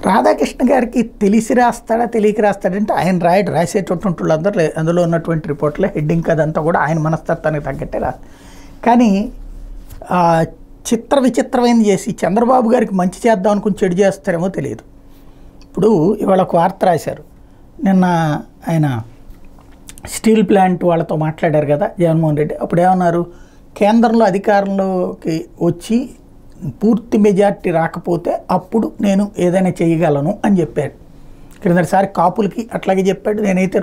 రాధాకృష్ణ గారికి తెలిసి రాస్తాడా తెలియక రాస్తాడంటే ఆయన రాసేటటువంటి వాళ్ళందరూ అందులో ఉన్నటువంటి రిపోర్ట్లో హెడ్డింగ్ అదంతా కూడా ఆయన మనస్తత్వానికి తగ్గట్టే రాస్తారు. కానీ విచిత్రమైనది చేసి చంద్రబాబు గారికి మంచి చేద్దాం అనుకుని చెడు చేస్తారేమో తెలియదు. ఇప్పుడు ఇవాళ ఒక వార్త రాశారు, నిన్న ఆయన స్టీల్ ప్లాంట్ వాళ్ళతో మాట్లాడారు కదా జగన్మోహన్ రెడ్డి. అప్పుడు ఏమన్నారు, కేంద్రంలో అధికారంలోకి వచ్చి పూర్తి మెజార్టీ రాకపోతే అప్పుడు నేను ఏదైనా చేయగలను అని చెప్పాడు. క్రిందటిసారి కాపులకి అట్లాగే చెప్పాడు, నేనైతే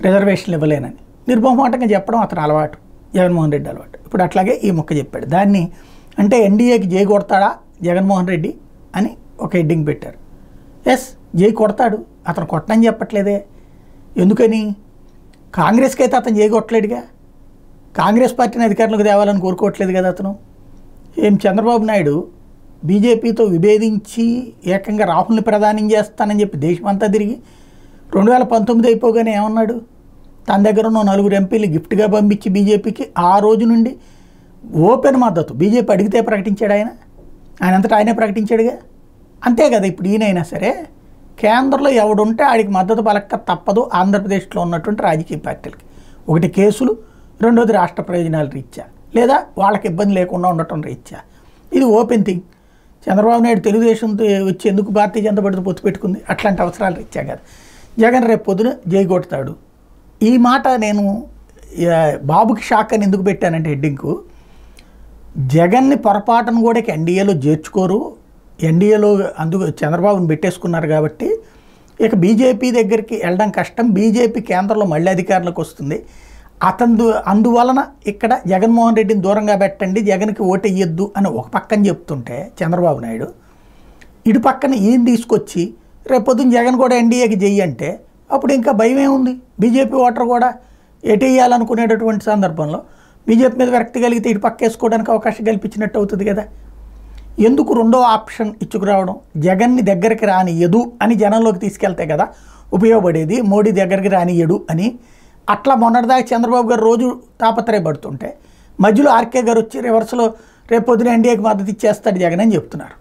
రిజర్వేషన్లు ఇవ్వలేనని. నిర్మోహమాటంగా చెప్పడం అతను అలవాటు, జగన్మోహన్ రెడ్డి అలవాటు. ఇప్పుడు అట్లాగే ఈ మొక్క చెప్పాడు. దాన్ని అంటే ఎన్డీఏకి జై కొడతాడా జగన్మోహన్ రెడ్డి అని ఒక హెడ్డింగ్ పెట్టారు. ఎస్, జై కొడతాడు, అతను కొట్టనని చెప్పట్లేదే. ఎందుకని? కాంగ్రెస్కి అయితే అతను జై కొట్టలేడుగా, కాంగ్రెస్ పార్టీని అధికారంలోకి తేవాలని కోరుకోవట్లేదు కదా అతను. ఏం చంద్రబాబు నాయుడు బీజేపీతో విభేదించి ఏకంగా రాహుల్ని ప్రధానం చేస్తానని చెప్పి దేశమంతా తిరిగి 2019 అయిపోగానే ఏమన్నాడు, తన దగ్గర ఉన్న 4 ఎంపీలు గిఫ్ట్గా పంపించి బీజేపీకి ఆ రోజు నుండి ఓపెన్ మద్దతు. బీజేపీ అడిగితే ప్రకటించాడు ఆయన అంతటా ఆయనే ప్రకటించాడుగా. అంతే కదా ఇప్పుడు ఈయనైనా సరే కేంద్రంలో ఎవడుంటే ఆడికి మద్దతు పలక తప్పదు. ఆంధ్రప్రదేశ్లో ఉన్నటువంటి రాజకీయ పార్టీలకి ఒకటి కేసులు, రెండోది రాష్ట్ర ప్రయోజనాల రీత్యా, లేదా వాళ్ళకి ఇబ్బంది లేకుండా ఉండటం రీత్యా. ఇది ఓపెన్ థింగ్. చంద్రబాబు నాయుడు తెలుగుదేశంతో వచ్చి ఎందుకు భారతీయ జనతా పార్టీతో పొత్తు పెట్టుకుంది, అట్లాంటి అవసరాలు రీత్యా కాదు. జగన్ రేపు పొద్దున జై కొడతాడు. ఈ మాట నేను బాబుకి షాక్ అని ఎందుకు పెట్టానంటే హెడ్డింగ్కు, జగన్ని పొరపాటును కూడా ఎన్డీఏలో చేర్చుకోరు, ఎన్డీఏలో అందుకు చంద్రబాబుని పెట్టేసుకున్నారు కాబట్టి ఇక బీజేపీ దగ్గరికి వెళ్ళడం కష్టం, బీజేపీ కేంద్రంలో మళ్ళీ అధికారంలోకి వస్తుంది, అందువలన ఇక్కడ జగన్మోహన్ రెడ్డిని దూరంగా పెట్టండి, జగన్కి ఓటెయ్యొద్దు అని ఒక పక్కన చెప్తుంటే చంద్రబాబు నాయుడు, ఇటు పక్కన ఈయన తీసుకొచ్చి రేపొద్దున జగన్ కూడా ఎన్డీఏకి చెయ్యంటే అప్పుడు ఇంకా భయం ఏముంది. బీజేపీ ఓటర్ కూడా ఎటేయాలనుకునేటటువంటి సందర్భంలో బీజేపీ మీద విరక్తి కలిగితే ఇటు పక్క వేసుకోవడానికి అవకాశం కల్పించినట్టు అవుతుంది కదా. ఎందుకు రెండో ఆప్షన్ ఇచ్చుకురావడం, జగన్ని దగ్గరికి రానియదు అని జనంలోకి తీసుకెళ్తే కదా ఉపయోగపడేది, మోడీ దగ్గరికి రానియడు అని. అట్లా మొన్నటిదాకా చంద్రబాబు గారు రోజు తాపత్రయపడుతుంటే మధ్యలో ఆర్కే గారు వచ్చి రివర్స్లో రేపు పొద్దున ఎన్డీఏకి మద్దతు ఇచ్చేస్తాడు జగన్ అని చెప్తున్నారు.